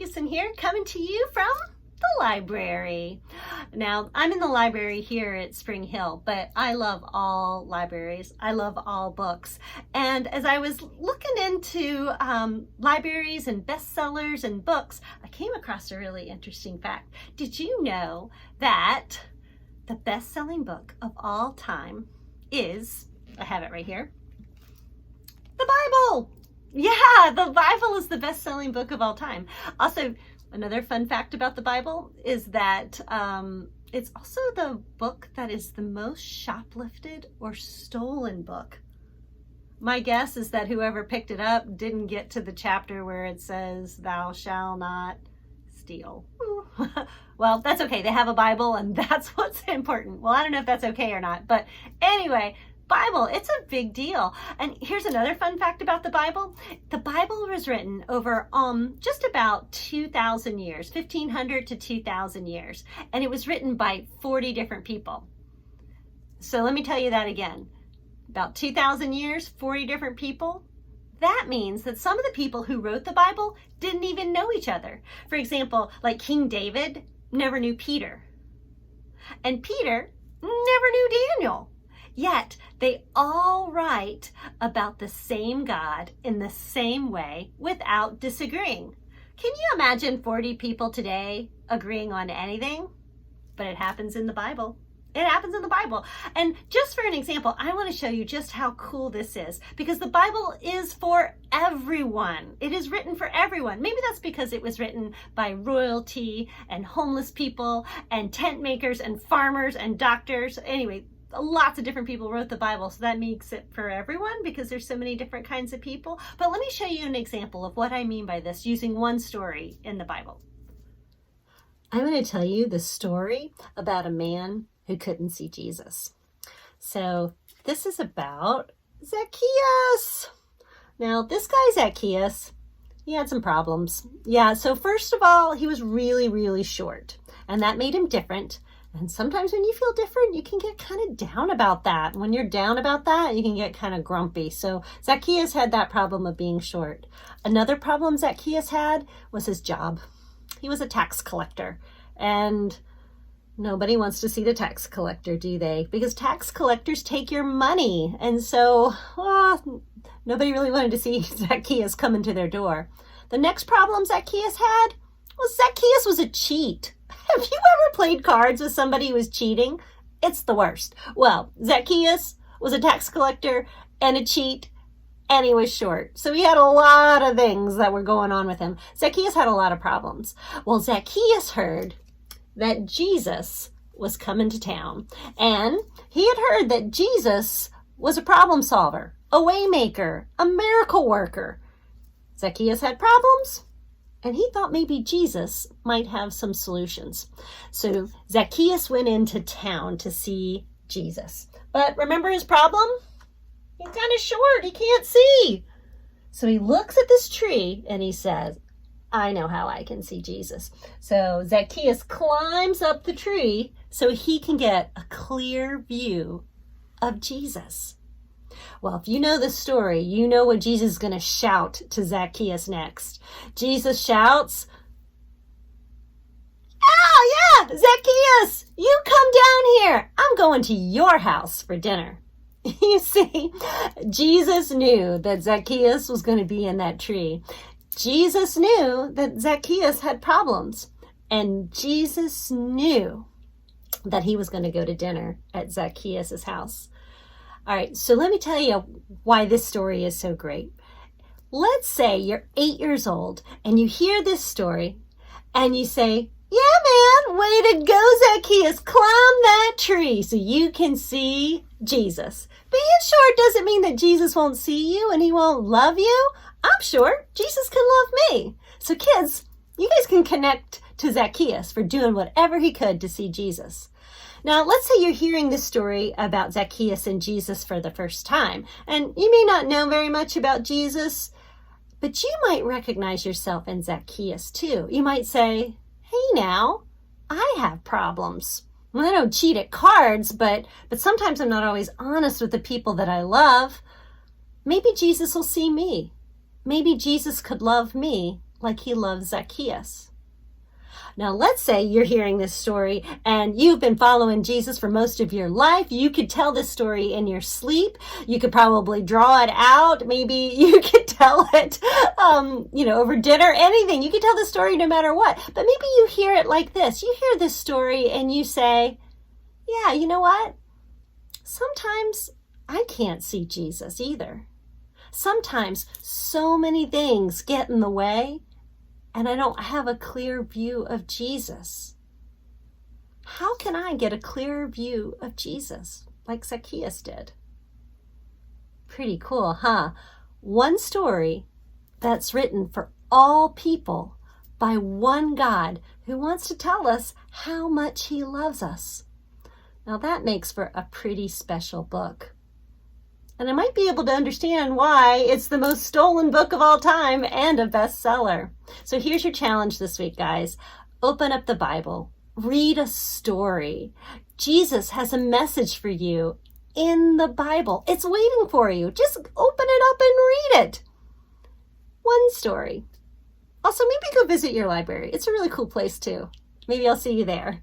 Ferguson here, coming to you from the library. Now, I'm in the library here at Spring Hill, but I love all libraries. I love all books. And as I was looking into libraries and bestsellers and books, I came across a really interesting fact. Did you know that the best-selling book of all time is, I have it right here, the Bible? Yeah, the Bible is the best-selling book of all time. Also, another fun fact about the Bible is that it's also the book that is the most shoplifted or stolen book. My guess is that whoever picked it up didn't get to the chapter where it says, "Thou shalt not steal." Well, that's okay. They have a Bible, and that's what's important. Well, I don't know if that's okay or not, but anyway, Bible, it's a big deal. And here's another fun fact about the Bible. The Bible was written over just about 2,000 years, 1,500 to 2,000 years. And it was written by 40 different people. So let me tell you that again. About 2,000 years, 40 different people. That means that some of the people who wrote the Bible didn't even know each other. For example, like King David never knew Peter. And Peter never knew Daniel. Yet they all write about the same God in the same way without disagreeing. Can you imagine 40 people today agreeing on anything? But it happens in the Bible. It happens in the Bible. And just for an example, I want to show you just how cool this is, because the Bible is for everyone. It is written for everyone. Maybe that's because it was written by royalty and homeless people and tent makers and farmers and doctors. Anyway, lots of different people wrote the Bible, so that makes it for everyone because there's so many different kinds of people. But let me show you an example of what I mean by this using one story in the Bible. I'm going to tell you the story about a man who couldn't see Jesus. So this is about Zacchaeus. Now, this guy Zacchaeus, he had some problems. Yeah, so first of all, he was really, really short, and that made him different. And sometimes when you feel different, you can get kind of down about that. When you're down about that, you can get kind of grumpy. So Zacchaeus had that problem of being short. Another problem Zacchaeus had was his job. He was a tax collector. And nobody wants to see the tax collector, do they? Because tax collectors take your money. And so nobody really wanted to see Zacchaeus come into their door. The next problem Zacchaeus had was Zacchaeus was a cheat. Have you ever played cards with somebody who was cheating? It's the worst. Well, Zacchaeus was a tax collector and a cheat, and he was short. So he had a lot of things that were going on with him. Zacchaeus had a lot of problems. Well, Zacchaeus heard that Jesus was coming to town, and he had heard that Jesus was a problem solver, a way maker, a miracle worker. Zacchaeus had problems, and he thought maybe Jesus might have some solutions. So Zacchaeus went into town to see Jesus. But remember his problem? He's kind of short. He can't see. So he looks at this tree and he says, "I know how I can see Jesus." So Zacchaeus climbs up the tree so he can get a clear view of Jesus. Well, if you know the story, you know what Jesus is going to shout to Zacchaeus next. Jesus shouts, "Oh, yeah, Zacchaeus, you come down here. I'm going to your house for dinner." You see, Jesus knew that Zacchaeus was going to be in that tree. Jesus knew that Zacchaeus had problems, and Jesus knew that he was going to go to dinner at Zacchaeus' house. All right, so let me tell you why this story is so great. Let's say you're 8 years old and you hear this story and you say, "Yeah, man, way to go, Zacchaeus. Climb that tree so you can see Jesus." Being short doesn't mean that Jesus won't see you and he won't love you. I'm sure Jesus can love me. So kids, you guys can connect to Zacchaeus for doing whatever he could to see Jesus. Now, let's say you're hearing this story about Zacchaeus and Jesus for the first time, and you may not know very much about Jesus, but you might recognize yourself in Zacchaeus too. You might say, "Hey now, I have problems. Well, I don't cheat at cards, but sometimes I'm not always honest with the people that I love. Maybe Jesus will see me. Maybe Jesus could love me like he loves Zacchaeus. Now, let's say you're hearing this story and you've been following Jesus for most of your life. You could tell this story in your sleep. You could probably draw it out. Maybe you could tell it, over dinner, anything. You could tell the story no matter what. But maybe you hear it like this. You hear this story and you say, yeah, you know what? Sometimes I can't see Jesus either. Sometimes so many things get in the way and I don't have a clear view of Jesus. How can I get a clearer view of Jesus like Zacchaeus did? Pretty cool, huh? One story that's written for all people by one God who wants to tell us how much he loves us. Now that makes for a pretty special book. And I might be able to understand why it's the most stolen book of all time and a bestseller. So here's your challenge this week, guys. Open up the Bible. Read a story. Jesus has a message for you in the Bible. It's waiting for you. Just open it up and read it. One story. Also, maybe go visit your library. It's a really cool place too. Maybe I'll see you there.